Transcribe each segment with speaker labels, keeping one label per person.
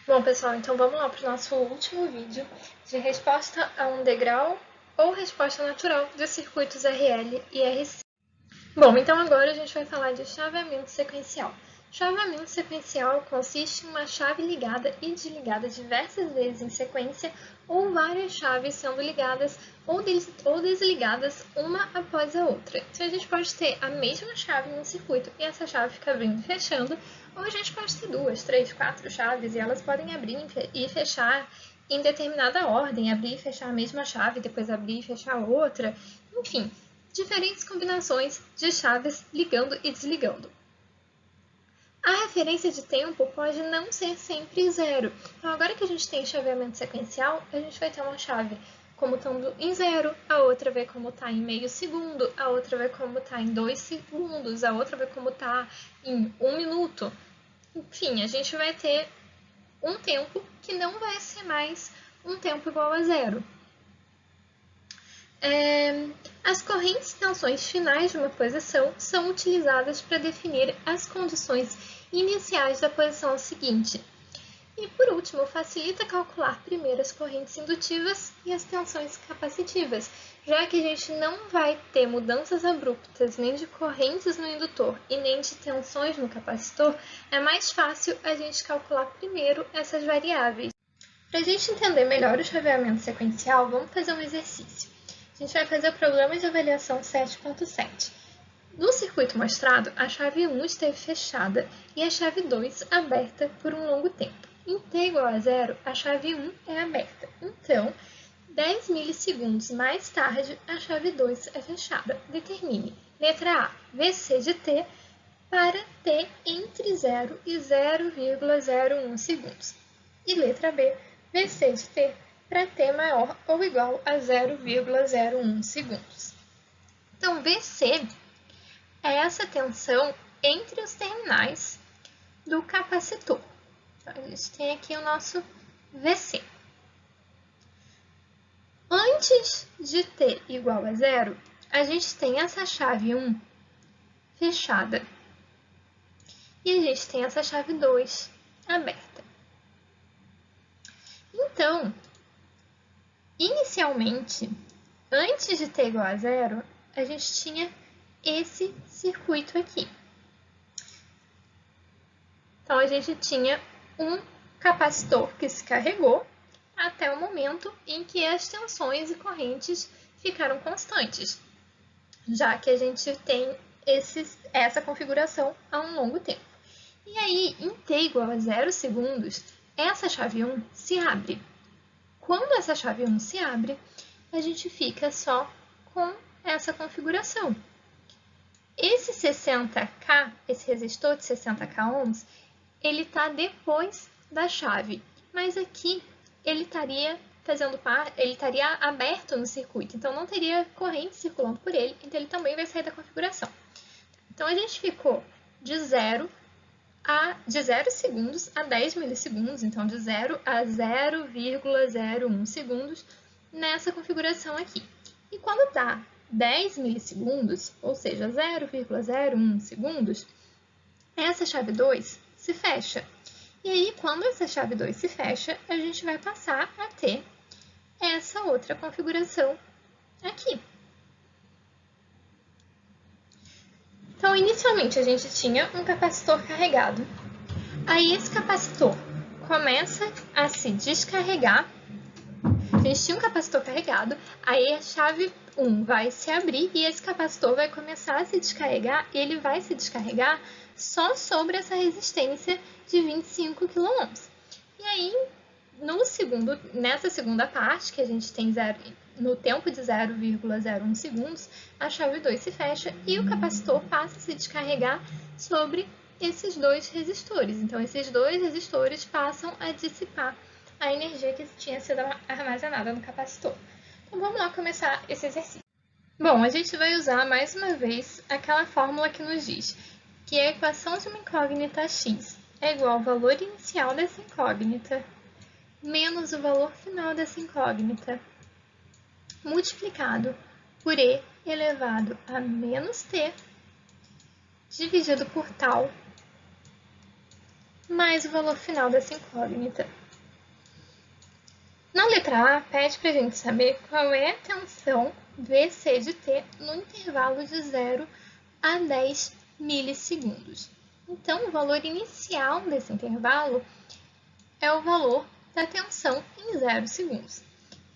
Speaker 1: Bom, pessoal, então vamos lá para o nosso último vídeo de resposta a um degrau ou resposta natural de circuitos RL e RC. Bom, então agora a gente vai falar de chaveamento sequencial. Chaveamento sequencial consiste em uma chave ligada e desligada diversas vezes em sequência ou várias chaves sendo ligadas ou desligadas uma após a outra. Então a gente pode ter a mesma chave em um circuito e essa chave fica abrindo e fechando, ou a gente pode ter 2, 3, 4 chaves e elas podem abrir e fechar em determinada ordem, abrir e fechar a mesma chave, depois abrir e fechar outra, enfim, diferentes combinações de chaves ligando e desligando. A referência de tempo pode não ser sempre zero. Então, agora que a gente tem chaveamento sequencial, a gente vai ter uma chave como estando em 0, a outra vai como está em meio segundo, a outra vai como está em 2 segundos, a outra vai como está em 1 minuto. Enfim, a gente vai ter um tempo que não vai ser mais um tempo igual a zero. As correntes e tensões finais de uma posição são utilizadas para definir as condições iniciais da posição seguinte. E, por último, facilita calcular primeiro as correntes indutivas e as tensões capacitivas, já que a gente não vai ter mudanças abruptas nem de correntes no indutor e nem de tensões no capacitor, é mais fácil a gente calcular primeiro essas variáveis. Para a gente entender melhor o chaveamento sequencial, vamos fazer um exercício. A gente vai fazer o problema de avaliação 7.7. No circuito mostrado, a chave 1 esteve fechada e a chave 2 aberta por um longo tempo. Em t igual a 0, a chave 1 é aberta. Então, 10 milissegundos mais tarde, a chave 2 é fechada. Determine, letra A, VC de t para t entre 0 e 0,01 segundos. E letra B, VC de t para t maior ou igual a 0,01 segundos. Então, VC é essa tensão entre os terminais do capacitor. Então, a gente tem aqui o nosso VC. Antes de t igual a 0, a gente tem essa chave 1 fechada. E a gente tem essa chave 2 aberta. Então, inicialmente, antes de t igual a 0, a gente tinha esse circuito aqui. Então, a gente tinha um capacitor que se carregou até o momento em que as tensões e correntes ficaram constantes, já que a gente tem essa configuração há um longo tempo. E aí, em t igual a 0 segundos, essa chave 1 se abre. Quando essa chave 1 se abre, a gente fica só com essa configuração. Esse 60K, esse resistor de 60K ohms, ele está depois da chave, mas aqui ele estaria aberto no circuito, então não teria corrente circulando por ele, então ele também vai sair da configuração. Então a gente ficou de 0 segundos a 10 milissegundos, então de 0 a 0,01 segundos nessa configuração aqui. E quando dá 10 milissegundos, ou seja, 0,01 segundos, essa chave 2 se fecha. E aí, quando essa chave 2 se fecha, a gente vai passar a ter essa outra configuração aqui. Então, inicialmente, a gente tinha um capacitor carregado. Aí, esse capacitor começa a se descarregar. A gente tinha um capacitor carregado, aí a chave 1 vai se abrir e esse capacitor vai começar a se descarregar e ele vai se descarregar só sobre essa resistência de 25 kΩ. E aí, nessa segunda parte, que a gente tem no tempo de 0,01 segundos, a chave 2 se fecha e o capacitor passa a se descarregar sobre esses dois resistores. Então, esses dois resistores passam a dissipar a energia que tinha sido armazenada no capacitor. Então, vamos lá começar esse exercício. Bom, a gente vai usar mais uma vez aquela fórmula que nos diz que a equação de uma incógnita x é igual ao valor inicial dessa incógnita menos o valor final dessa incógnita multiplicado por e elevado a menos t dividido por tal mais o valor final dessa incógnita. Na letra A, pede para a gente saber qual é a tensão Vc de t no intervalo de 0 a 10 milissegundos. Então, o valor inicial desse intervalo é o valor da tensão em 0 segundos.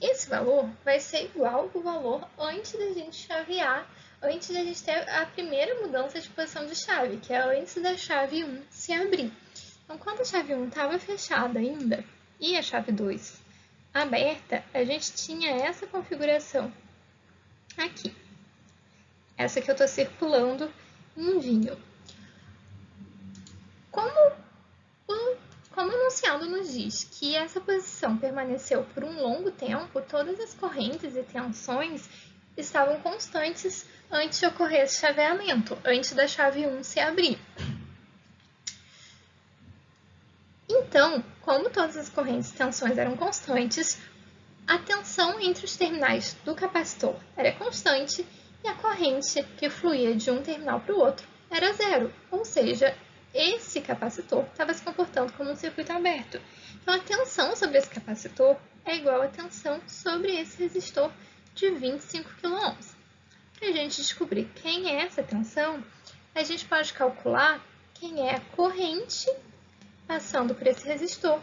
Speaker 1: Esse valor vai ser igual ao valor antes da gente chavear, antes da gente ter a primeira mudança de posição de chave, que é antes da chave 1 se abrir. Então, quando a chave 1 estava fechada ainda e a chave 2 aberta, a gente tinha essa configuração aqui. Essa que eu estou circulando em vinho. Como o enunciado nos diz que essa posição permaneceu por um longo tempo, todas as correntes e tensões estavam constantes antes de ocorrer esse chaveamento, antes da chave 1 se abrir. Então, como todas as correntes e tensões eram constantes, a tensão entre os terminais do capacitor era constante e a corrente que fluía de um terminal para o outro era zero, ou seja, esse capacitor estava se comportando como um circuito aberto. Então, a tensão sobre esse capacitor é igual à tensão sobre esse resistor de 25 kΩ. Para a gente descobrir quem é essa tensão, a gente pode calcular quem é a corrente passando por esse resistor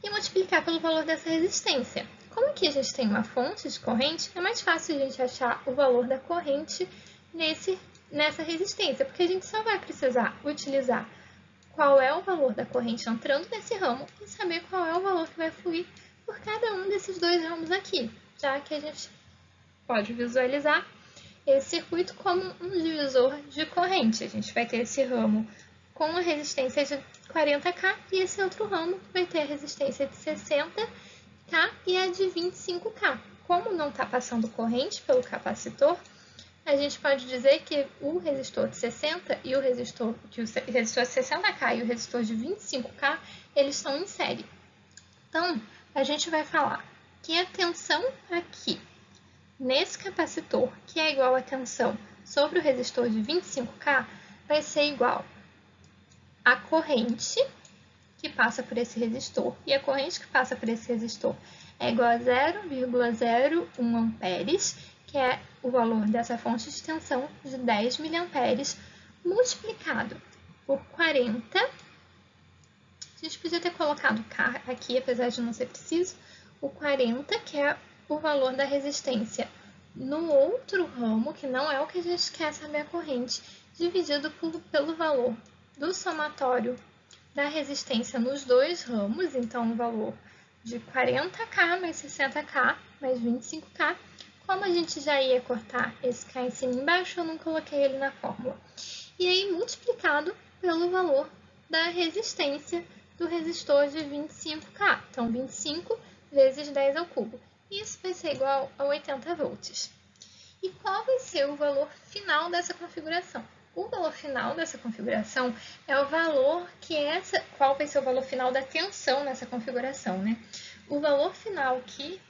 Speaker 1: e multiplicar pelo valor dessa resistência. Como aqui a gente tem uma fonte de corrente, é mais fácil a gente achar o valor da corrente nessa resistência, porque a gente só vai precisar utilizar qual é o valor da corrente entrando nesse ramo e saber qual é o valor que vai fluir por cada um desses dois ramos aqui, já que a gente pode visualizar esse circuito como um divisor de corrente. A gente vai ter esse ramo com a resistência de 40K e esse outro ramo vai ter a resistência de 60K e a de 25K. Como não está passando corrente pelo capacitor, a gente pode dizer que o resistor de 60 e o resistor de 60K e o resistor de 25K, eles estão em série. Então, a gente vai falar que a tensão aqui, nesse capacitor, que é igual à tensão sobre o resistor de 25K, vai ser igual à corrente que passa por esse resistor, e a corrente que passa por esse resistor é igual a 0,01 amperes, que é o valor dessa fonte de tensão de 10 miliamperes, multiplicado por 40. A gente podia ter colocado K aqui, apesar de não ser preciso, o 40, que é o valor da resistência no outro ramo, que não é o que a gente quer saber a corrente, dividido pelo valor do somatório da resistência nos dois ramos, então o valor de 40K mais 60K mais 25K. Como a gente já ia cortar esse K em cima e embaixo, eu não coloquei ele na fórmula. E aí, multiplicado pelo valor da resistência do resistor de 25K. Então, 25 vezes 10 ao cubo. Isso vai ser igual a 80 volts. E qual vai ser o valor final dessa configuração? O valor final dessa configuração é o valor qual vai ser o valor final da tensão nessa configuração, né? O valor final que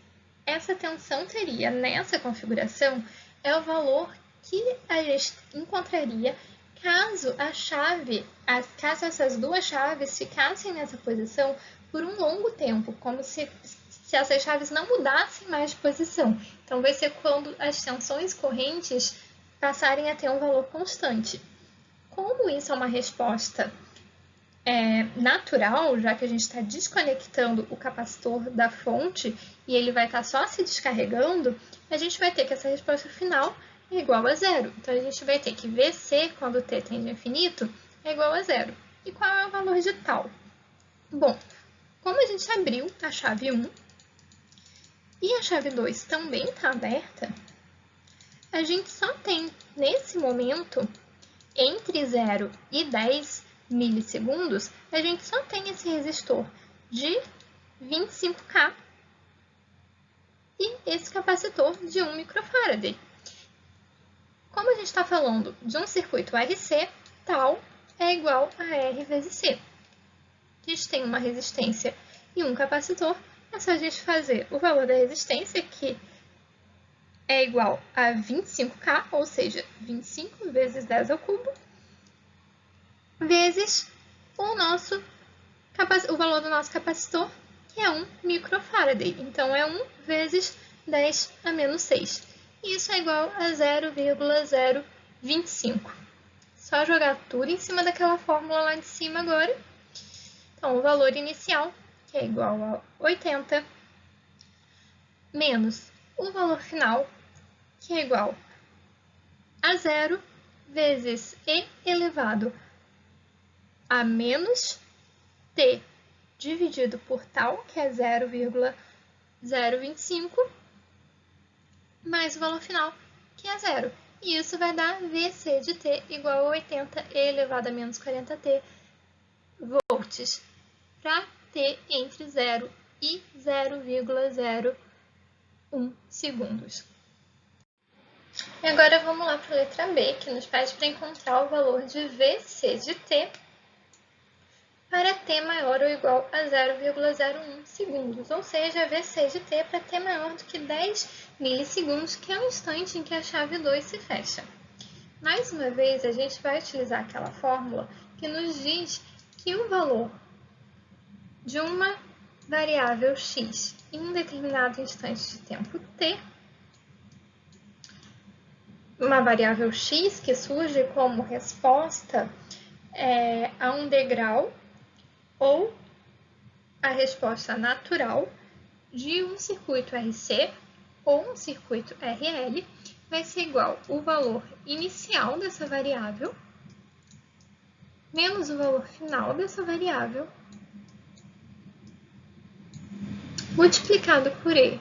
Speaker 1: essa tensão teria nessa configuração é o valor que a gente encontraria caso caso essas duas chaves ficassem nessa posição por um longo tempo, como se essas chaves não mudassem mais de posição. Então, vai ser quando as tensões correntes passarem a ter um valor constante. Como isso é uma resposta natural, já que a gente está desconectando o capacitor da fonte e ele vai estar só se descarregando, a gente vai ter que essa resposta final é igual a zero. Então, a gente vai ter que Vc, quando t tende a infinito, é igual a zero. E qual é o valor de tal? Bom, como a gente abriu a chave 1 e a chave 2 também está aberta, a gente só tem, nesse momento, entre 0 e 10 milissegundos, a gente só tem esse resistor de 25K e esse capacitor de 1 microfarad. Como a gente está falando de um circuito RC, tal é igual a R vezes C. A gente tem uma resistência e um capacitor, é só a gente fazer o valor da resistência, que é igual a 25K, ou seja, 25 vezes 10 ao cubo, vezes o nosso o valor do nosso capacitor, que é 1 microfarad. Então, é 1 vezes 10 a menos 6. E isso é igual a 0,025. Só jogar tudo em cima daquela fórmula lá de cima agora. Então, o valor inicial, que é igual a 80, menos o valor final, que é igual a 0 vezes e elevado a menos t dividido por tal, que é 0,025, mais o valor final, que é 0. E isso vai dar Vc de t igual a 80 e elevado a menos 40t volts para t entre 0 e 0,01 segundos. E agora vamos lá para a letra B, que nos pede para encontrar o valor de Vc de t para t maior ou igual a 0,01 segundos, ou seja, Vc de t para t maior do que 10 milissegundos, que é o instante em que a chave 2 se fecha. Mais uma vez, a gente vai utilizar aquela fórmula que nos diz que o valor de uma variável x em um determinado instante de tempo t, uma variável x que surge como resposta a um degrau ou a resposta natural de um circuito RC ou um circuito RL, vai ser igual o valor inicial dessa variável menos o valor final dessa variável multiplicado por e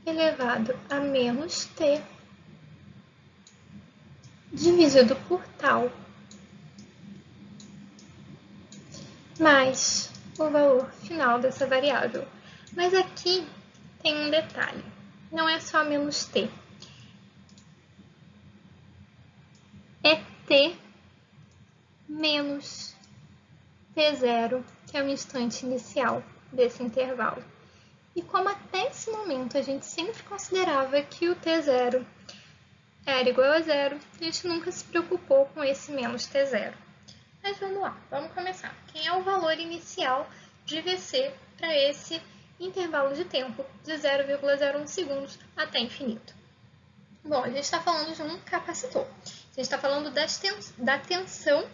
Speaker 1: elevado a menos t dividido por tal mais o valor final dessa variável. Mas aqui tem um detalhe, não é só menos t, é t menos t0, que é o instante inicial desse intervalo. E como até esse momento a gente sempre considerava que o t0 era igual a 0, a gente nunca se preocupou com esse menos t0. Mas vamos lá, vamos começar. Quem é o valor inicial de Vc para esse intervalo de tempo de 0,01 segundos até infinito? Bom, a gente está falando de um capacitor. A gente está falando da tensão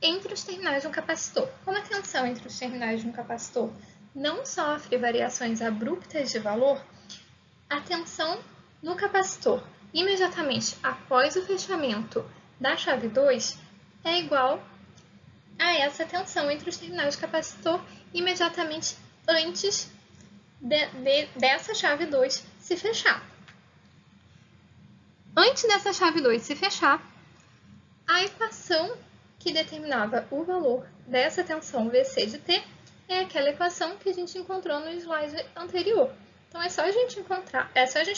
Speaker 1: entre os terminais de um capacitor. Como a tensão entre os terminais de um capacitor não sofre variações abruptas de valor, a tensão no capacitor imediatamente após o fechamento da chave 2 é igual a essa tensão entre os terminais do capacitor imediatamente antes dessa chave 2 se fechar. Antes dessa chave 2 se fechar, a equação que determinava o valor dessa tensão Vc de t é aquela equação que a gente encontrou no slide anterior. Então, é só a gente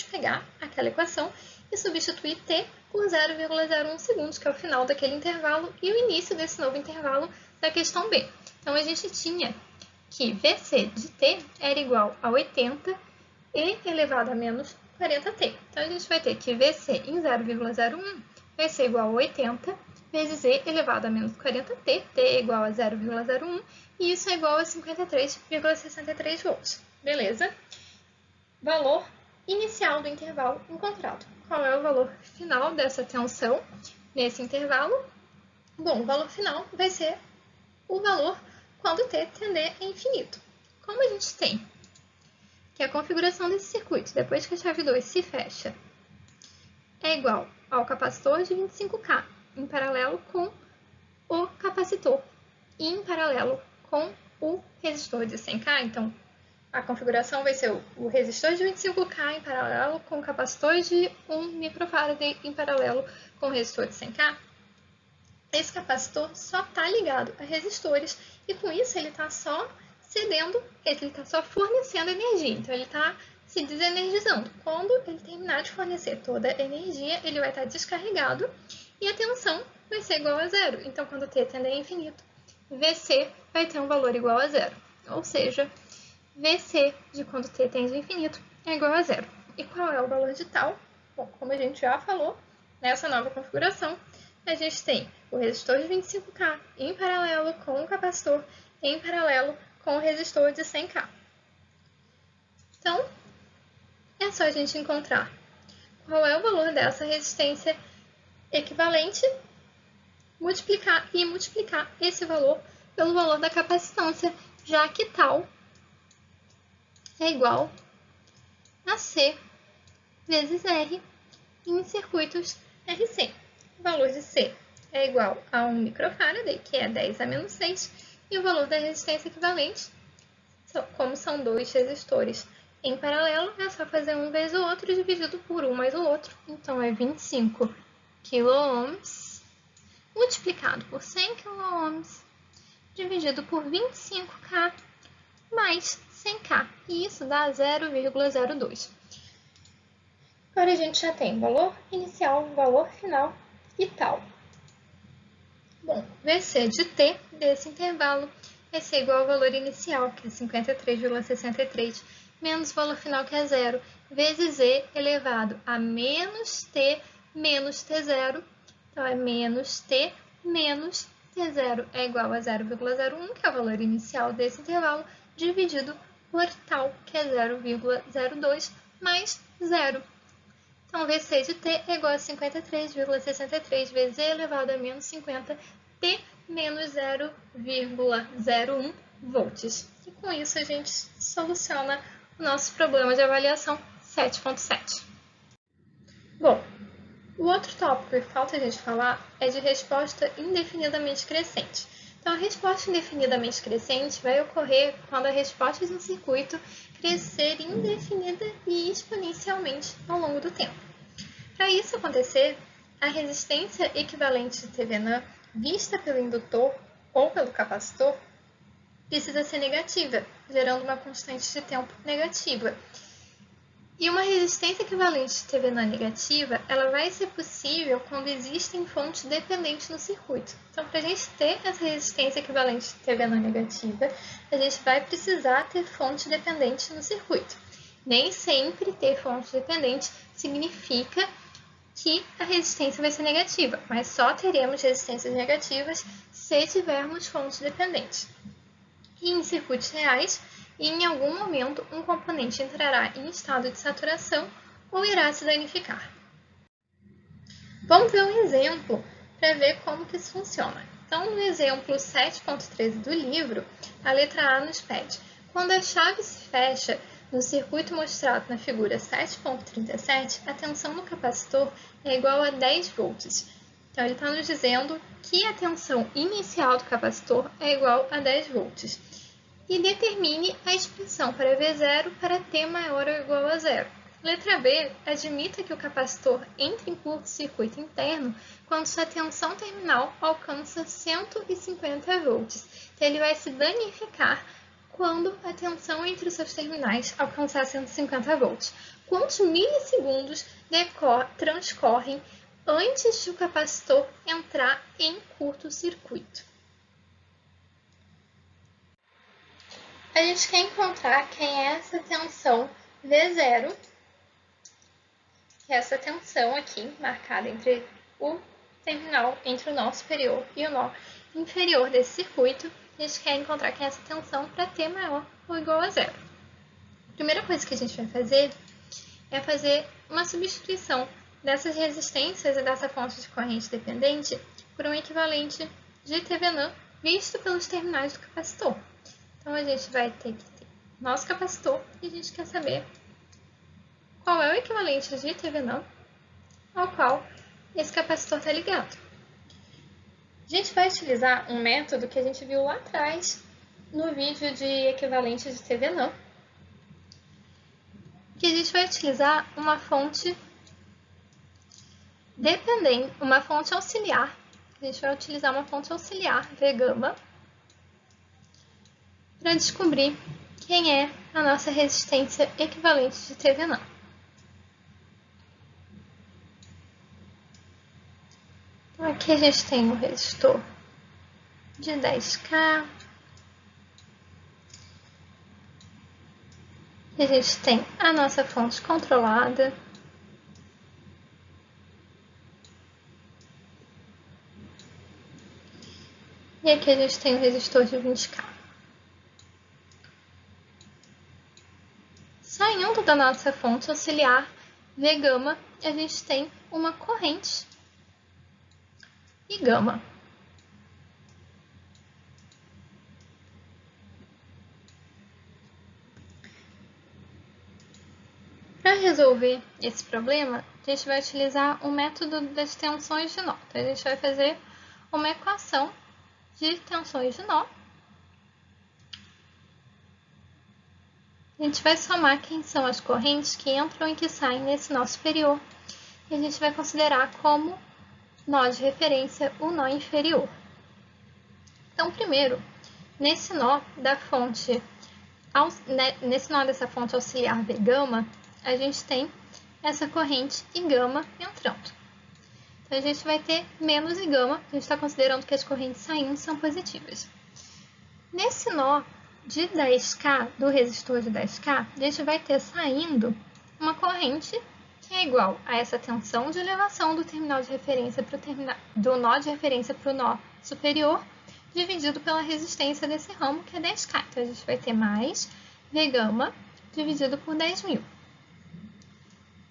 Speaker 1: pegar aquela equação e substituir t por 0,01 segundos, que é o final daquele intervalo e o início desse novo intervalo da questão B. Então, a gente tinha que Vc de t era igual a 80 e elevado a menos 40t. Então, a gente vai ter que Vc em 0,01 vai ser igual a 80 vezes e elevado a menos 40t, t é igual a 0,01, e isso é igual a 53,63 volts. Beleza? Valor inicial do intervalo encontrado. Qual é o valor final dessa tensão nesse intervalo? Bom, o valor final vai ser o valor quando t tender a infinito. Como a gente tem que a configuração desse circuito, depois que a chave 2 se fecha, é igual ao capacitor de 25K em paralelo com o capacitor e em paralelo com o resistor de 100K, então a configuração vai ser o resistor de 25K em paralelo com o capacitor de 1 microfarad em paralelo com o resistor de 100K. Esse capacitor só está ligado a resistores e com isso ele está só cedendo, ele está só fornecendo energia, então ele está se desenergizando. Quando ele terminar de fornecer toda a energia, ele vai estar descarregado e a tensão vai ser igual a zero. Então, quando t tender a infinito, Vc vai ter um valor igual a zero, ou seja, Vc de quando t tende a infinito é igual a zero. E qual é o valor de tal? Bom, como a gente já falou, nessa nova configuração, a gente tem o resistor de 25K em paralelo com o capacitor em paralelo com o resistor de 100K. Então, é só a gente encontrar qual é o valor dessa resistência equivalente, multiplicar esse valor pelo valor da capacitância, já que tal é igual a C vezes R em circuitos RC. O valor de C é igual a 1 microfarad, que é 10 a menos 6, e o valor da resistência equivalente, como são dois resistores em paralelo, é só fazer um vezes o outro dividido por um mais o outro. Então, é 25 kΩ multiplicado por 100 kΩ dividido por 25K mais 100K. E isso dá 0,02. Agora a gente já tem valor inicial, valor final e tal. Bom, VC de T desse intervalo vai ser igual ao valor inicial, que é 53,63, menos o valor final, que é 0, vezes Z elevado a menos T menos T0. Então, é menos T menos T0 é igual a 0,01, que é o valor inicial desse intervalo, dividido por tal, que é 0,02, mais 0. Então, VC de T é igual a 53,63 vezes Z elevado a menos 50, T menos 0,01 volts. E com isso a gente soluciona o nosso problema de avaliação 7.7. Bom, o outro tópico que falta a gente falar é de resposta indefinidamente crescente. Então, a resposta indefinidamente crescente vai ocorrer quando a resposta de um circuito crescer indefinida e exponencialmente ao longo do tempo. Para isso acontecer, a resistência equivalente de Thevenin vista pelo indutor ou pelo capacitor precisa ser negativa, gerando uma constante de tempo negativa. E uma resistência equivalente de Thevenin negativa, ela vai ser possível quando existem fontes dependentes no circuito. Então, para a gente ter essa resistência equivalente de Thevenin negativa, a gente vai precisar ter fonte dependente no circuito. Nem sempre ter fonte dependente significa que a resistência vai ser negativa, mas só teremos resistências negativas se tivermos fontes dependentes. E em circuitos reais, em algum momento, um componente entrará em estado de saturação ou irá se danificar. Vamos ver um exemplo para ver como que isso funciona. Então, no exemplo 7.13 do livro, a letra A nos pede: quando a chave se fecha no circuito mostrado na figura 7.37, a tensão no capacitor é igual a 10 volts. Então, ele está nos dizendo que a tensão inicial do capacitor é igual a 10 volts. E determine a expressão para V0 para T maior ou igual a 0. Letra B, admita que o capacitor entre em curto-circuito interno quando sua tensão terminal alcança 150 volts. Então, ele vai se danificar quando a tensão entre os seus terminais alcançar 150 volts. Quantos milissegundos transcorrem antes de o capacitor entrar em curto-circuito? A gente quer encontrar quem é essa tensão V0, que é essa tensão aqui, marcada entre o terminal, entre o nó superior e o nó inferior desse circuito. A gente quer encontrar quem é essa tensão para T maior ou igual a 0. A primeira coisa que a gente vai fazer é fazer uma substituição dessas resistências e dessa fonte de corrente dependente por um equivalente de Thevenin visto pelos terminais do capacitor. Então, a gente vai ter que ter nosso capacitor e a gente quer saber qual é o equivalente de Thevenin ao qual esse capacitor está ligado. A gente vai utilizar um método que a gente viu lá atrás no vídeo de equivalente de Thevenin, que a gente vai utilizar uma fonte dependente, uma fonte auxiliar. A gente vai utilizar uma fonte auxiliar, V-gama, para descobrir quem é a nossa resistência equivalente de Thevenin. Então, aqui a gente tem um resistor de 10K. E a gente tem a nossa fonte controlada. E aqui a gente tem um resistor de 20K. Saindo da nossa fonte auxiliar V-gama, a gente tem uma corrente I gama. Para resolver esse problema, a gente vai utilizar o método das tensões de nó. Então, a gente vai fazer uma equação de tensões de nó. A gente vai somar quem são as correntes que entram e que saem nesse nó superior. E a gente vai considerar como nó de referência o nó inferior. Então, primeiro, nesse nó dessa fonte auxiliar V-gama, a gente tem essa corrente I gama entrando. Então, a gente vai ter menos I gama, a gente está considerando que as correntes saindo são positivas. Nesse nó de 10K, do resistor de 10K, a gente vai ter saindo uma corrente que é igual a essa tensão de elevação do terminal de referência do nó de referência para o nó superior, dividido pela resistência desse ramo, que é 10K. Então, a gente vai ter mais V gama dividido por 10.000.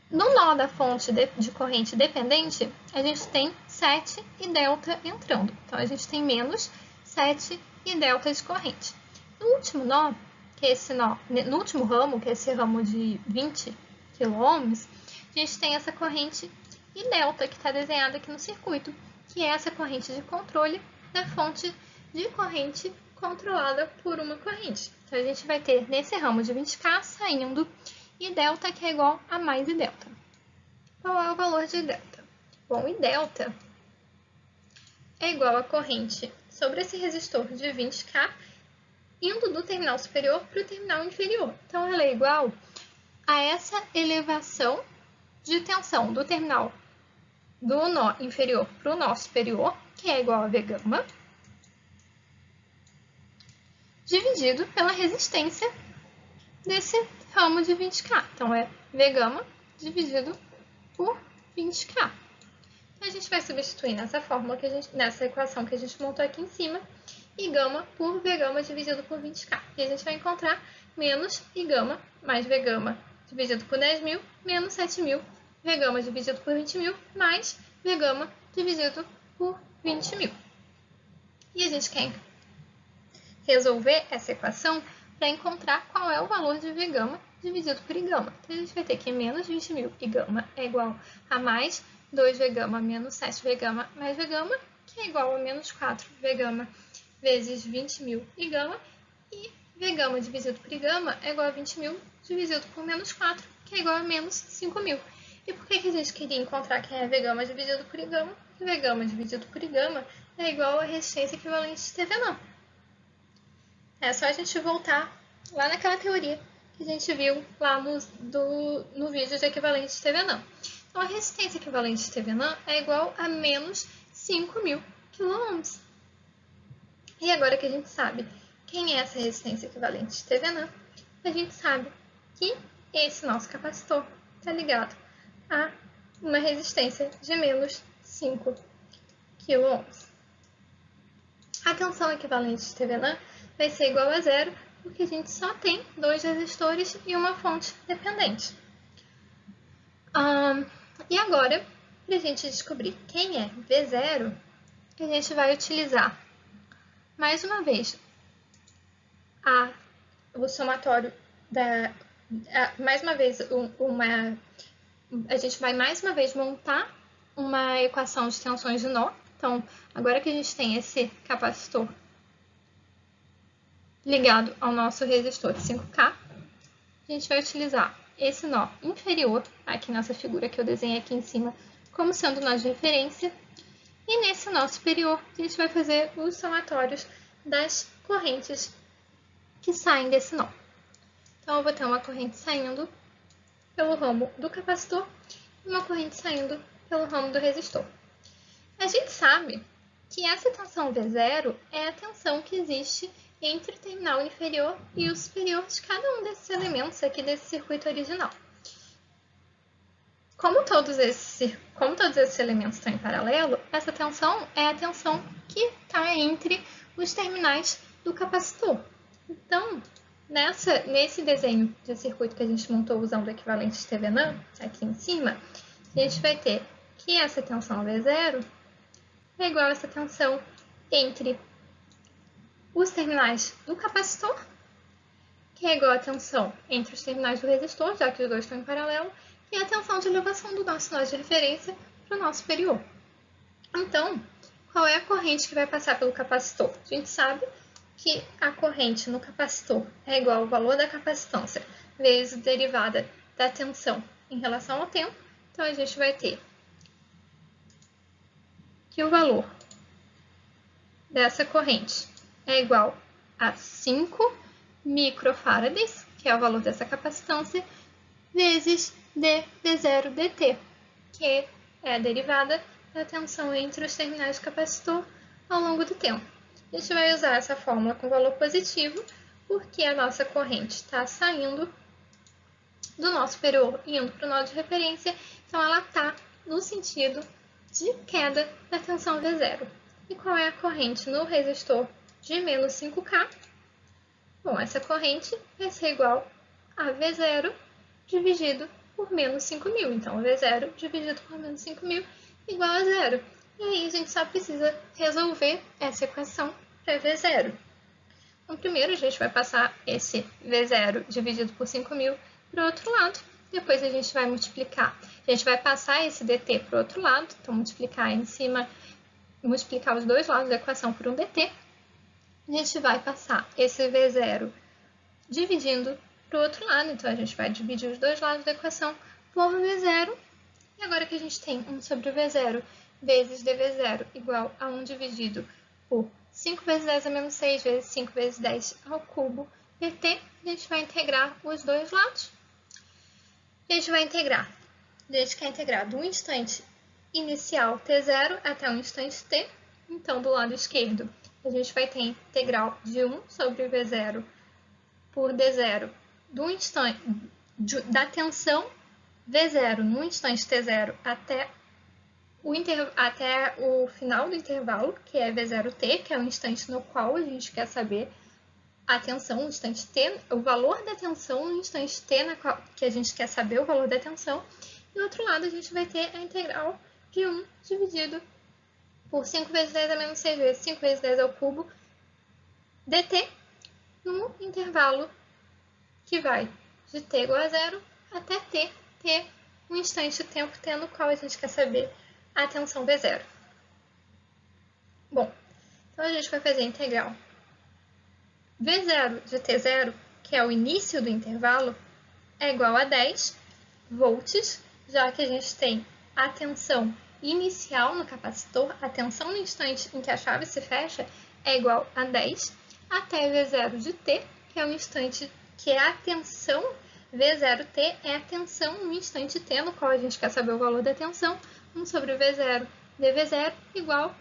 Speaker 1: No nó da fonte de corrente dependente, a gente tem 7 e delta entrando. Então, a gente tem menos 7 e delta de corrente. No último nó, no último ramo, que é esse ramo de 20 kΩ, a gente tem essa corrente I delta que está desenhada aqui no circuito, que é essa corrente de controle da fonte de corrente controlada por uma corrente. Então, a gente vai ter nesse ramo de 20K saindo I delta, que é igual a mais I delta. Qual é o valor de I delta? Bom, I delta é igual a corrente sobre esse resistor de 20K indo do terminal superior para o terminal inferior. Então, ela é igual a essa elevação de tensão do terminal do nó inferior para o nó superior, que é igual a V gama, dividido pela resistência desse ramo de 20K. Então, é V gama dividido por 20K. Então, a gente vai substituir nessa fórmula, nessa equação que a gente montou aqui em cima, I gama por V gama dividido por 20K. E a gente vai encontrar menos I gama mais V gama dividido por 10.000, menos 7.000, V gama dividido por 20.000, mais V gama dividido por 20.000. E a gente quer resolver essa equação para encontrar qual é o valor de V gama dividido por I gama. Então, a gente vai ter que menos 20.000 I gama é igual a mais 2V gama menos 7V gama mais V gama, que é igual a menos 4V gama vezes 20.000 I gama, e V gama dividido por I gama é igual a 20.000 dividido por menos 4, que é igual a menos 5.000. E por que a gente queria encontrar quem é V gama dividido por I gama? V gama dividido por I gama é igual a resistência equivalente de Thevenin. É só a gente voltar lá naquela teoria que a gente viu lá no vídeo de equivalente de Thevenin. Então, a resistência equivalente de Thevenin é igual a menos 5.000 kΩ. E agora que a gente sabe quem é essa resistência equivalente de Thevenin, a gente sabe que esse nosso capacitor está ligado a uma resistência de menos 5 kΩ. A tensão equivalente de Thevenin vai ser igual a zero, porque a gente só tem dois resistores e uma fonte dependente. E agora, para a gente descobrir quem é V0, a gente vai utilizar, mais uma vez, o somatório a gente vai mais uma vez montar uma equação de tensões de nó. Então, agora que a gente tem esse capacitor ligado ao nosso resistor de 5K, a gente vai utilizar esse nó inferior, aqui nessa figura que eu desenhei aqui em cima, como sendo nó de referência. E nesse nó superior, a gente vai fazer os somatórios das correntes que saem desse nó. Então, eu vou ter uma corrente saindo pelo ramo do capacitor e uma corrente saindo pelo ramo do resistor. A gente sabe que essa tensão V0 é a tensão que existe entre o terminal inferior e o superior de cada um desses elementos aqui desse circuito original. Como todos esses elementos estão em paralelo, essa tensão é a tensão que está entre os terminais do capacitor. Então, Nesse desenho de circuito que a gente montou usando o equivalente de Thevenin, aqui em cima, a gente vai ter que essa tensão V0 é igual a essa tensão entre os terminais do capacitor, que é igual à tensão entre os terminais do resistor, já que os dois estão em paralelo, e a tensão de elevação do nosso nó de referência para o nó superior. Então, qual é a corrente que vai passar pelo capacitor? A gente sabe que a corrente no capacitor é igual ao valor da capacitância vezes a derivada da tensão em relação ao tempo. Então, a gente vai ter que o valor dessa corrente é igual a 5 microfarads, que é o valor dessa capacitância, vezes d0 dt, que é a derivada da tensão entre os terminais do capacitor ao longo do tempo. A gente vai usar essa fórmula com valor positivo, porque a nossa corrente está saindo do nó superior e indo para o nó de referência, então ela está no sentido de queda da tensão V0. E qual é a corrente no resistor de menos 5K? Bom, essa corrente vai ser igual a V0 dividido por menos 5.000. Então, V0 dividido por menos 5.000 igual a zero. E aí, a gente só precisa resolver essa equação para V0. Então, primeiro, a gente vai passar esse V0 dividido por 5.000 para o outro lado. Depois, a gente vai multiplicar. A gente vai passar esse dt para o outro lado. Então, multiplicar em cima, multiplicar os dois lados da equação por um dt. A gente vai passar esse V0 dividindo para o outro lado. Então, a gente vai dividir os dois lados da equação por V0. E agora que a gente tem 1 sobre V0 vezes dV0 igual a 1 dividido por 5 vezes 10 a menos 6 vezes 5 vezes 10 ao cubo dt, a gente vai integrar os dois lados. A gente vai integrar, a gente quer integrar do instante inicial t0 até o instante t. Então, do lado esquerdo, a gente vai ter integral de 1 sobre V0 por d0 do instante, da tensão V0 no instante t0 até o final do intervalo, que é V0t, que é o instante no qual a gente quer saber a tensão, o instante t, o valor da tensão no instante t, que a gente quer saber o valor da tensão. E do outro lado, a gente vai ter a integral de 1 dividido por 5 vezes 10 a menos 6 vezes 5 vezes 10 ao cubo dt no intervalo que vai de t igual a zero até t ter um instante de tempo t no qual a gente quer saber a tensão V0. Bom, então a gente vai fazer a integral V0 de T0, que é o início do intervalo, é igual a 10 volts, já que a gente tem a tensão inicial no capacitor, a tensão no instante em que a chave se fecha, é igual a 10, até V0 de T, que é o instante que é a tensão, V0T é a tensão no instante T, no qual a gente quer saber o valor da tensão, 1 sobre V0 dV0 igual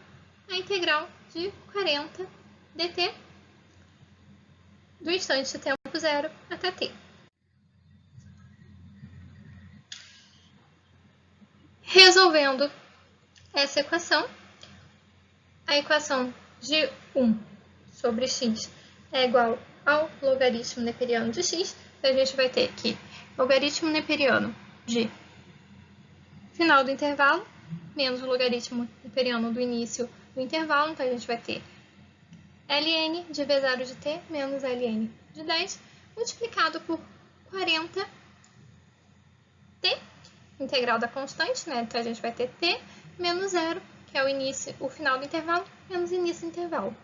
Speaker 1: a integral de 40 dt do instante de tempo 0 até t. Resolvendo essa equação, a equação de 1 sobre x é igual ao logaritmo neperiano de x, então a gente vai ter que logaritmo neperiano de final do intervalo menos o logaritmo neperiano do início do intervalo, então a gente vai ter ln de V0 de t menos ln de 10 multiplicado por 40t, integral da constante, né? Então a gente vai ter t menos 0, que é o final do intervalo, menos o início do intervalo.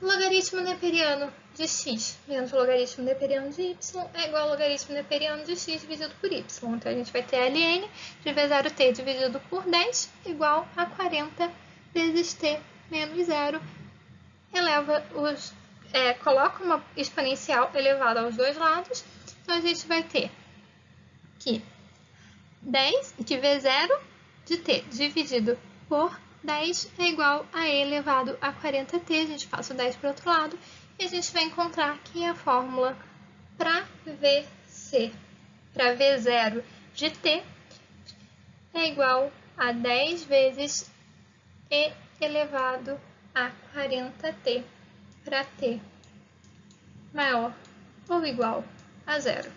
Speaker 1: Logaritmo neperiano de x menos o logaritmo neperiano de y é igual ao logaritmo neperiano de x dividido por y. Então, a gente vai ter ln de V0t dividido por 10 igual a 40 vezes t menos 0. Coloca uma exponencial elevada aos dois lados. Então, a gente vai ter que V0 de t dividido por 10 é igual a e elevado a 40t, a gente passa o 10 para o outro lado, e a gente vai encontrar que a fórmula para V0 de t é igual a 10 vezes e elevado a 40t para t maior ou igual a zero.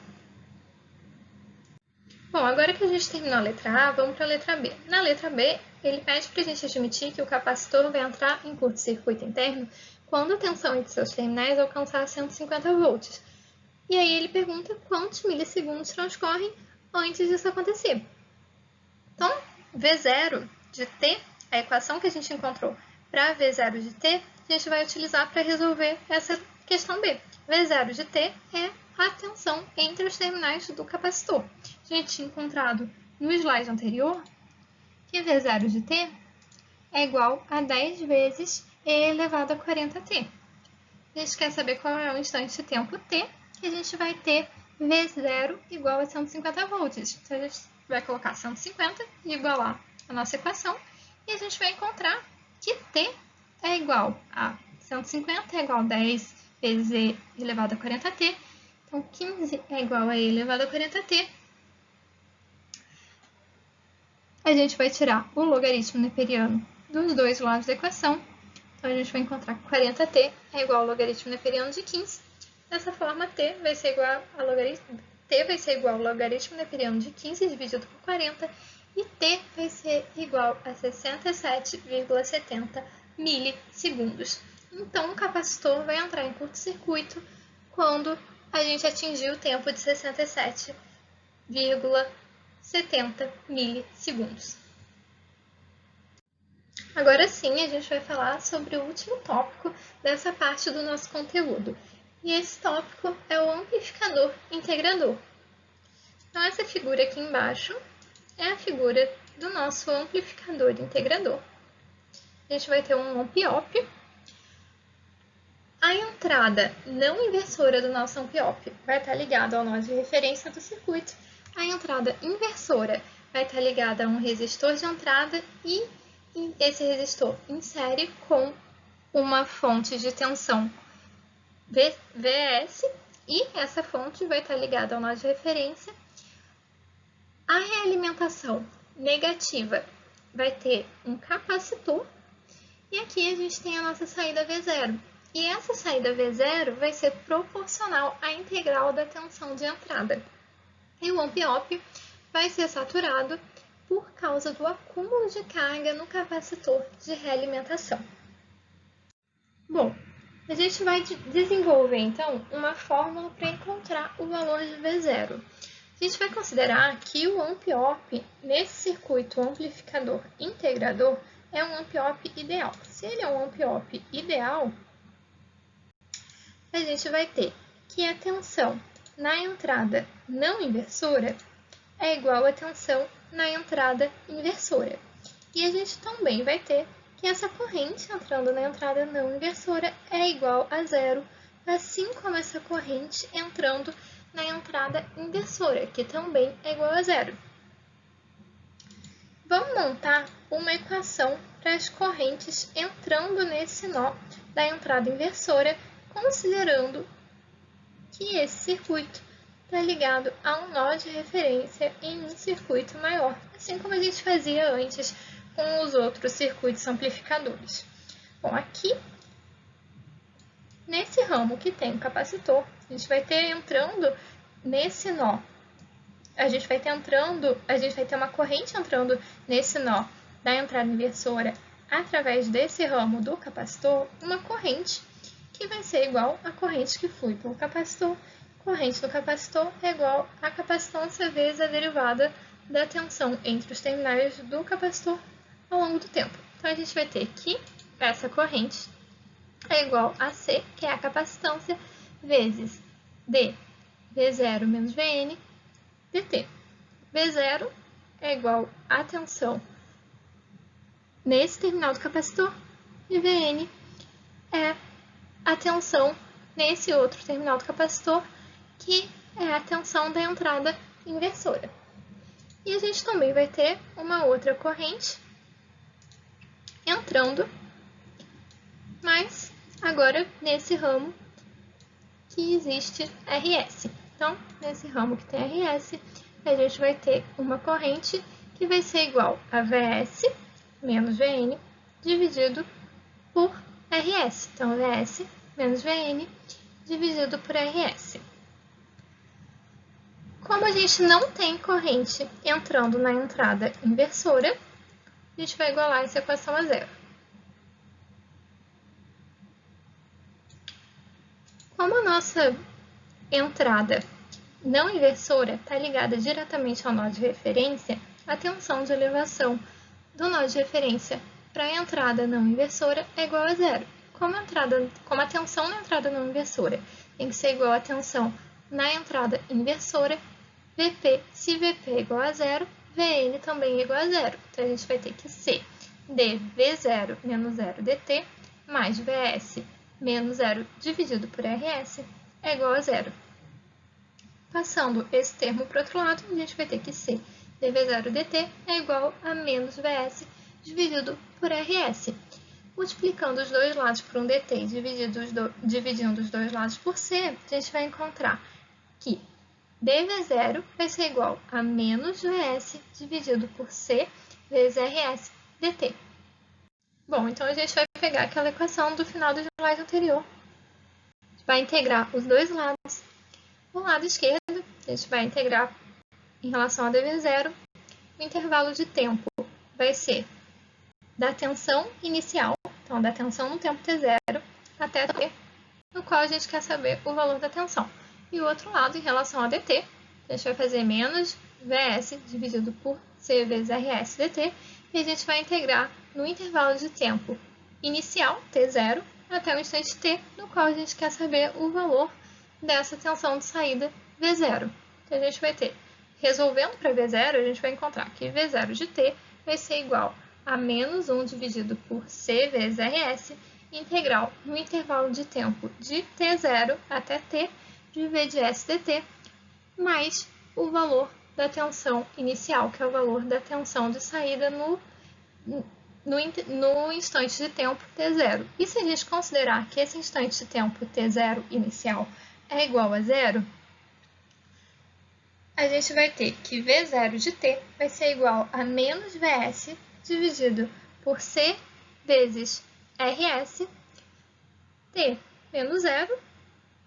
Speaker 1: Bom, agora que a gente terminou a letra A, vamos para a letra B. Na letra B, ele pede para a gente admitir que o capacitor vai entrar em curto-circuito interno quando a tensão entre seus terminais alcançar 150 volts. E aí ele pergunta quantos milissegundos transcorrem antes disso acontecer. Então, V0 de t, a equação que a gente encontrou para V0 de t, a gente vai utilizar para resolver essa questão B. V0 de t é a tensão entre os terminais do capacitor. A gente tinha encontrado no slide anterior que V0 de t é igual a 10 vezes e elevado a 40t. A gente quer saber qual é o instante de tempo t, e a gente vai ter V0 igual a 150 volts. Então, a gente vai colocar 150 e igualar a nossa equação, e a gente vai encontrar que t é igual a 150 é igual a 10 vezes e elevado a 40t. Então, 15 é igual a e elevado a 40t. A gente vai tirar o logaritmo neperiano dos dois lados da equação. Então, a gente vai encontrar que 40t é igual ao logaritmo neperiano de 15. Dessa forma, t vai ser igual ao logaritmo neperiano de 15 dividido por 40, e t vai ser igual a 67,70 milissegundos. Então, o capacitor vai entrar em curto-circuito quando a gente atingir o tempo de 67,70 milissegundos. Agora sim, a gente vai falar sobre o último tópico dessa parte do nosso conteúdo. E esse tópico é o amplificador integrador. Então, essa figura aqui embaixo é a figura do nosso amplificador integrador. A gente vai ter um amp-op. A entrada não inversora do nosso amp-op vai estar ligada ao nó de referência do circuito. A entrada inversora vai estar ligada a um resistor de entrada e esse resistor em série com uma fonte de tensão VS, e essa fonte vai estar ligada ao nó de referência. A realimentação negativa vai ter um capacitor, e aqui a gente tem a nossa saída V0. E essa saída V0 vai ser proporcional à integral da tensão de entrada. E o amp-op vai ser saturado por causa do acúmulo de carga no capacitor de realimentação. Bom, a gente vai desenvolver então uma fórmula para encontrar o valor de V0. A gente vai considerar que o amp-op nesse circuito amplificador integrador é um amp-op ideal. Se ele é um amp-op ideal, a gente vai ter que a tensão na entrada não inversora é igual à tensão na entrada inversora. E a gente também vai ter que essa corrente entrando na entrada não inversora é igual a zero, assim como essa corrente entrando na entrada inversora, que também é igual a zero. Vamos montar uma equação para as correntes entrando nesse nó da entrada inversora, considerando que esse circuito está ligado a um nó de referência em um circuito maior, assim como a gente fazia antes com os outros circuitos amplificadores. Bom, aqui, nesse ramo que tem o capacitor, a gente vai ter entrando nesse nó, a gente vai ter uma corrente entrando nesse nó da entrada inversora através desse ramo do capacitor, uma corrente que vai ser igual à corrente que flui pelo capacitor. Corrente do capacitor é igual à capacitância vezes a derivada da tensão entre os terminais do capacitor ao longo do tempo. Então, a gente vai ter que essa corrente é igual a C, que é a capacitância, vezes D, V0 menos Vn, dt. V0 é igual à tensão nesse terminal do capacitor, e Vn é a tensão nesse outro terminal do capacitor, que é a tensão da entrada inversora. E a gente também vai ter uma outra corrente entrando, mas agora nesse ramo que existe RS. Então, nesse ramo que tem RS, a gente vai ter uma corrente que vai ser igual a VS menos Vn dividido por RS. Então, VS menos Vn dividido por RS. Como a gente não tem corrente entrando na entrada inversora, a gente vai igualar essa equação a zero. Como a nossa entrada não inversora está ligada diretamente ao nó de referência, a tensão de elevação do nó de referência para a entrada não inversora é igual a zero. Como a tensão na entrada não inversora tem que ser igual à tensão na entrada inversora, Vp, se Vp é igual a zero, Vn também é igual a zero. Então, a gente vai ter que ser dV0 menos 0 dt mais Vs menos 0 dividido por Rs é igual a zero. Passando esse termo para o outro lado, a gente vai ter que ser dV0 dt é igual a menos Vs dividido por Rs. Multiplicando os dois lados por um dt e dividindo os dois lados por c, a gente vai encontrar que dV0 vai ser igual a menos Vs dividido por c vezes Rs dt. Bom, então a gente vai pegar aquela equação do final do slide anterior. A gente vai integrar os dois lados. O lado esquerdo, a gente vai integrar em relação a dV0. O intervalo de tempo vai ser da tensão inicial, então da tensão no tempo t0 até t, no qual a gente quer saber o valor da tensão. E o outro lado, em relação a dt, a gente vai fazer menos Vs dividido por c vezes Rs dt, e a gente vai integrar no intervalo de tempo inicial, t0, até o instante t, no qual a gente quer saber o valor dessa tensão de saída V0. Então, a gente vai ter, resolvendo para V0, a gente vai encontrar que V0 de t vai ser igual a menos 1 dividido por c vezes Rs, integral no intervalo de tempo de t0 até t, de V de S dt, mais o valor da tensão inicial, que é o valor da tensão de saída no instante de tempo t0. E se a gente considerar que esse instante de tempo t0 inicial é igual a zero, a gente vai ter que V0 de t vai ser igual a menos Vs dividido por c vezes Rs, t menos zero,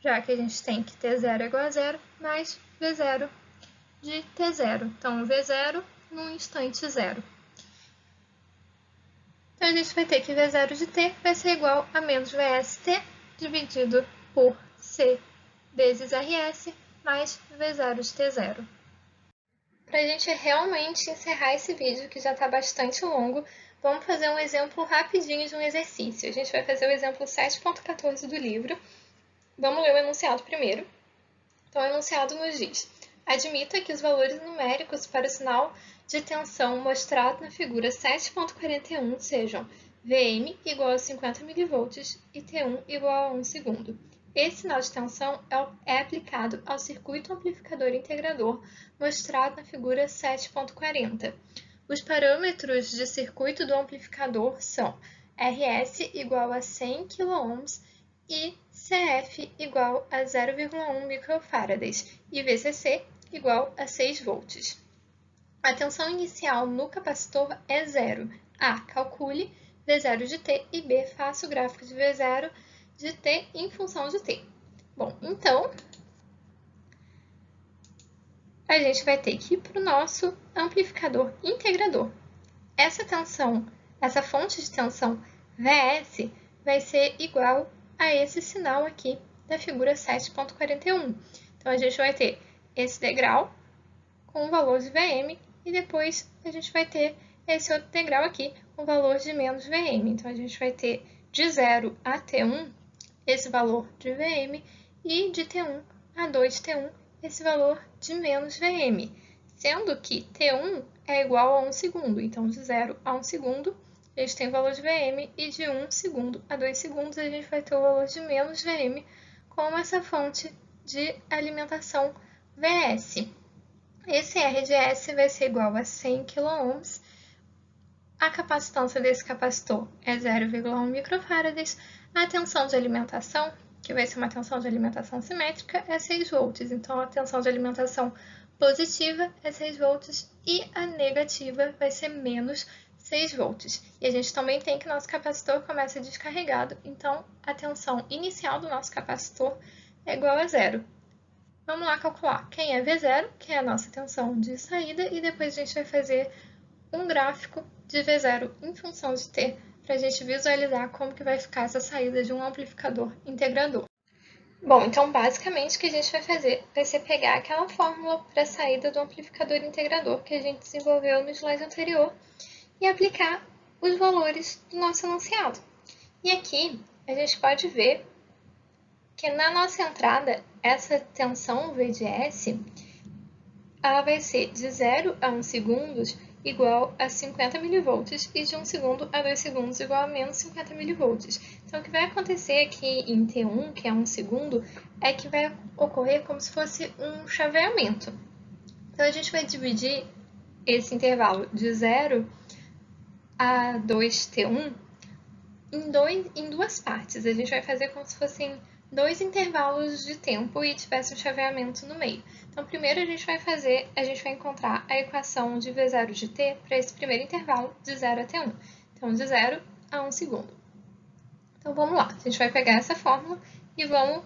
Speaker 1: já que a gente tem que t0 é igual a zero, mais V0 de t0. Então, V0 no instante zero. Então, a gente vai ter que V0 de t vai ser igual a menos Vst dividido por c vezes Rs mais V0 de t0. Para a gente realmente encerrar esse vídeo, que já está bastante longo, vamos fazer um exemplo rapidinho de um exercício. A gente vai fazer o exemplo 7.14 do livro. Vamos ler o enunciado primeiro. Então, o enunciado nos diz: admita que os valores numéricos para o sinal de tensão mostrado na figura 7.41 sejam Vm igual a 50 mV e T1 igual a 1 segundo. Esse sinal de tensão é aplicado ao circuito amplificador integrador mostrado na figura 7.40. Os parâmetros de circuito do amplificador são Rs igual a 100 kΩ e Cf igual a 0,1 microfarads e VCC igual a 6 volts. A tensão inicial no capacitor é zero. A. Calcule V0 de t e B. Faça o gráfico de V0 de t em função de t. Bom, então, a gente vai ter que ir para o nosso amplificador integrador. Essa tensão, essa fonte de tensão Vs vai ser igual a esse sinal aqui da figura 7.41. Então, a gente vai ter esse degrau com o valor de Vm e depois a gente vai ter esse outro degrau aqui com o valor de menos Vm. Então, a gente vai ter de 0 a T1 esse valor de Vm e de T1 a 2T1 esse valor de menos Vm, sendo que T1 é igual a 1 segundo. Então, de 0 a 1 segundo, a gente tem o valor de Vm e de 1 segundo a 2 segundos a gente vai ter o valor de menos Vm como essa fonte de alimentação Vs. Esse R de S vai ser igual a 100 kΩ. A capacitância desse capacitor é 0,1 microfarads. A tensão de alimentação, que vai ser uma tensão de alimentação simétrica, é 6 volts. Então, a tensão de alimentação positiva é 6 volts e a negativa vai ser menos 6 volts. E a gente também tem que nosso capacitor começa descarregado, então a tensão inicial do nosso capacitor é igual a zero. Vamos lá calcular quem é V0, que é a nossa tensão de saída, e depois a gente vai fazer um gráfico de V0 em função de t, para a gente visualizar como que vai ficar essa saída de um amplificador integrador. Bom, então basicamente o que a gente vai fazer vai ser pegar aquela fórmula para a saída do amplificador integrador que a gente desenvolveu no slide anterior e aplicar os valores do nosso enunciado. E aqui a gente pode ver que na nossa entrada, essa tensão V de S, ela vai ser de 0 a 1 segundos igual a 50 milivolts e de 1 segundo a 2 segundos igual a menos 50 milivolts. Então, o que vai acontecer aqui em T1, que é 1 segundo, é que vai ocorrer como se fosse um chaveamento. Então, a gente vai dividir esse intervalo de 0 a 2T1 em duas partes. A gente vai fazer como se fossem dois intervalos de tempo e tivesse um chaveamento no meio. Então, primeiro a gente vai encontrar a equação de V0 de t para esse primeiro intervalo de 0 até 1. Então, de 0 a 1 segundo. Então, vamos lá. A gente vai pegar essa fórmula e vamos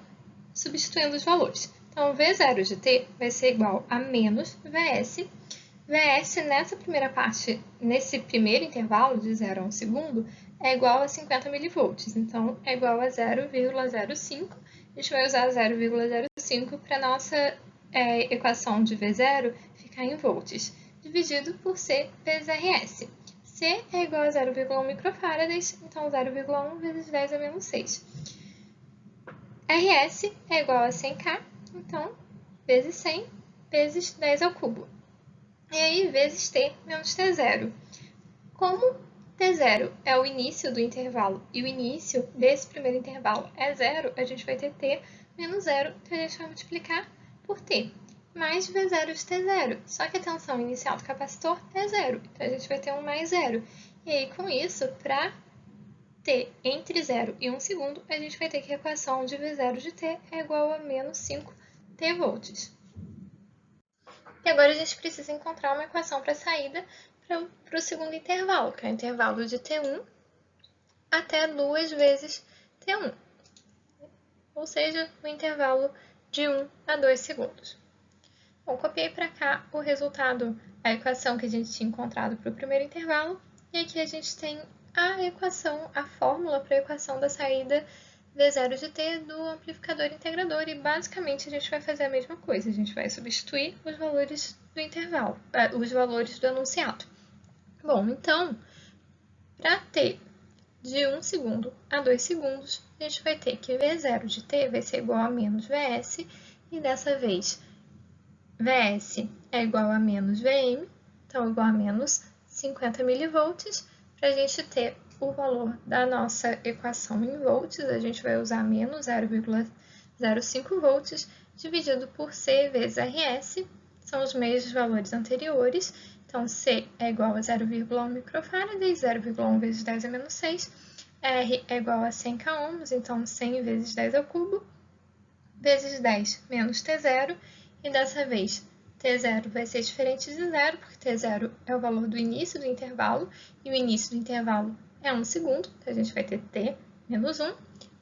Speaker 1: substituindo os valores. Então, V0 de t vai ser igual a menos Vs. Vs nessa primeira parte, nesse primeiro intervalo de 0 a 1 segundo, é igual a 50 milivolts. Então, é igual a 0,05. A gente vai usar 0,05 para a nossa equação de V0 ficar em volts, dividido por C vezes RS. C é igual a 0,1 microfarads, então 0,1 vezes 10 a menos 6. RS é igual a 100K, então vezes 100 vezes 10 ao cubo. E aí, vezes T menos T0. Como T0 é o início do intervalo e o início desse primeiro intervalo é zero, a gente vai ter T menos zero, então a gente vai multiplicar por T, mais V0 de T0. Só que a tensão inicial do capacitor é zero, então a gente vai ter um mais zero. E aí, com isso, para T entre 0 e 1 segundo, a gente vai ter que a equação de V0 de T é igual a menos 5 T volts. E agora a gente precisa encontrar uma equação para a saída para o segundo intervalo, que é o intervalo de T1 até 2 vezes T1, ou seja, o intervalo de 1 a 2 segundos. Bom, copiei para cá o resultado, a equação que a gente tinha encontrado para o primeiro intervalo, e aqui a gente tem a equação, a fórmula para a equação da saída V0 de t do amplificador integrador, e basicamente a gente vai fazer a mesma coisa, a gente vai substituir os valores do intervalo, os valores do enunciado. Bom, então, para t de 1 segundo a 2 segundos, a gente vai ter que V0 de t vai ser igual a menos Vs, e dessa vez Vs é igual a menos Vm, então igual a menos 50 milivolts. Para a gente ter o valor da nossa equação em volts, a gente vai usar menos 0,05 volts dividido por C vezes RS, são os mesmos valores anteriores, então C é igual a 0,1 microfarads, 0,1 vezes 10 a menos 6, R é igual a 100 k ohms, então 100 vezes 10 ao cubo, vezes 10 menos T0, e dessa vez T0 vai ser diferente de zero, porque T0 é o valor do início do intervalo, e o início do intervalo é 1 segundo, então a gente vai ter T menos 1,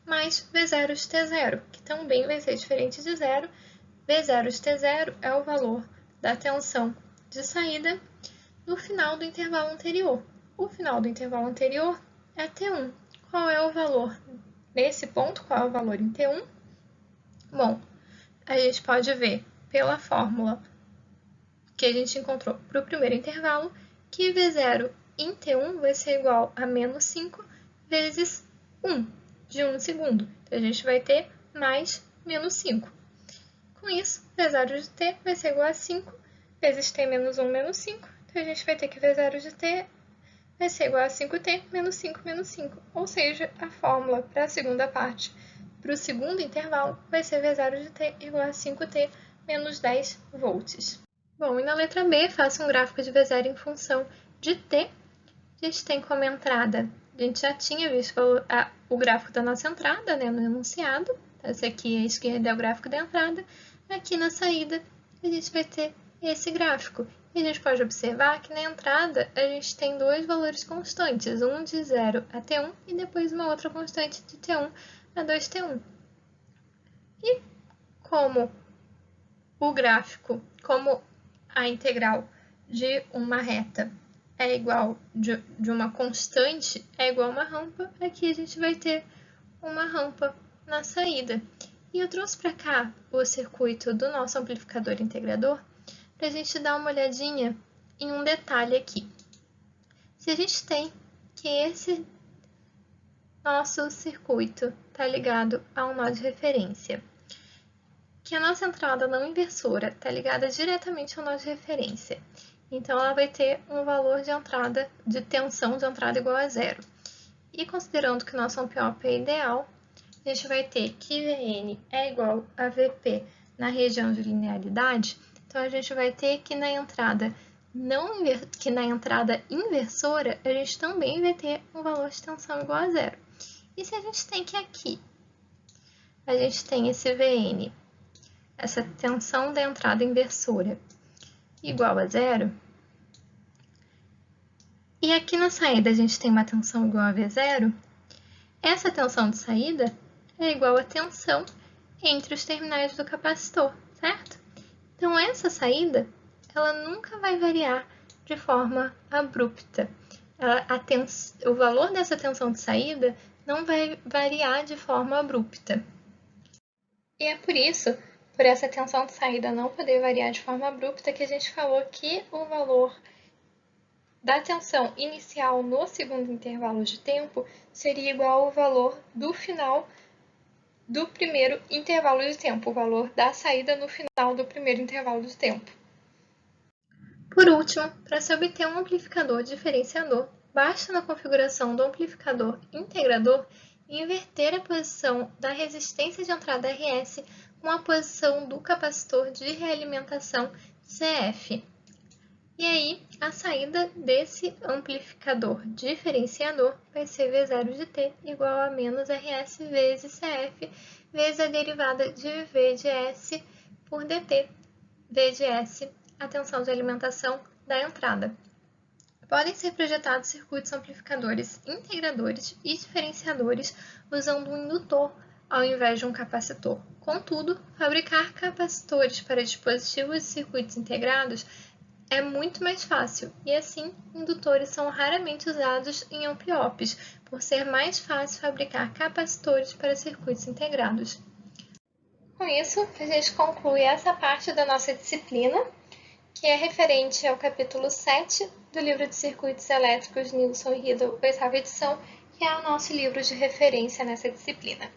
Speaker 1: mais V0 de T0, que também vai ser diferente de zero. V0 de T0 é o valor da tensão de saída no final do intervalo anterior. O final do intervalo anterior é T1. Qual é o valor nesse ponto? Qual é o valor em T1? Bom, a gente pode ver pela fórmula que a gente encontrou para o primeiro intervalo, que V0 em T1 vai ser igual a menos 5 vezes 1 de 1 segundo. Então, a gente vai ter mais menos 5. Com isso, V0 de T vai ser igual a 5 vezes T menos 1 menos 5. Então, a gente vai ter que V0 de T vai ser igual a 5T menos 5 menos 5. Ou seja, a fórmula para a segunda parte, para o segundo intervalo, vai ser V0 de T igual a 5T menos 10 volts. Bom, e na letra B, faça um gráfico de V0 em função de t. A gente tem como entrada, a gente já tinha visto o gráfico da nossa entrada, né, no enunciado. Esse aqui à esquerda é o gráfico da entrada. Aqui na saída, a gente vai ter esse gráfico. E a gente pode observar que na entrada, a gente tem dois valores constantes, um de 0 a T1 e depois uma outra constante de T1 a 2T1. E como o gráfico, como a integral de uma reta é igual de uma constante, é igual a uma rampa, aqui a gente vai ter uma rampa na saída. E eu trouxe para cá o circuito do nosso amplificador integrador para a gente dar uma olhadinha em um detalhe aqui. Se a gente tem que esse nosso circuito está ligado a um nó de referência, que a nossa entrada não inversora está ligada diretamente ao nó de referência, então ela vai ter um valor de entrada, de tensão de entrada igual a zero. E considerando que o nosso ampliópio é ideal, a gente vai ter que Vn é igual a Vp na região de linearidade, então a gente vai ter que na entrada inversora, a gente também vai ter um valor de tensão igual a zero. E se a gente tem que aqui, a gente tem esse Vn, essa tensão da entrada inversora, igual a zero, e aqui na saída a gente tem uma tensão igual a V0, essa tensão de saída é igual a tensão entre os terminais do capacitor, certo? Então, essa saída, ela nunca vai variar de forma abrupta. O valor dessa tensão de saída não vai variar de forma abrupta. E é por isso, por essa tensão de saída não poder variar de forma abrupta, que a gente falou que o valor da tensão inicial no segundo intervalo de tempo seria igual ao valor do final do primeiro intervalo de tempo, o valor da saída no final do primeiro intervalo de tempo. Por último, para se obter um amplificador diferenciador, basta na configuração do amplificador integrador inverter a posição da resistência de entrada RS com a posição do capacitor de realimentação CF. E aí, a saída desse amplificador diferenciador vai ser V0 de T igual a menos RS vezes CF, vezes a derivada de V de S por dt, V de S, a tensão de alimentação da entrada. Podem ser projetados circuitos amplificadores integradores e diferenciadores usando um indutor ao invés de um capacitor. Contudo, fabricar capacitores para dispositivos e circuitos integrados é muito mais fácil, e assim, indutores são raramente usados em ampliópios, por ser mais fácil fabricar capacitores para circuitos integrados. Com isso, a gente conclui essa parte da nossa disciplina, que é referente ao capítulo 7 do livro de Circuitos Elétricos Nilson e Riedel, 8ª edição, que é o nosso livro de referência nessa disciplina.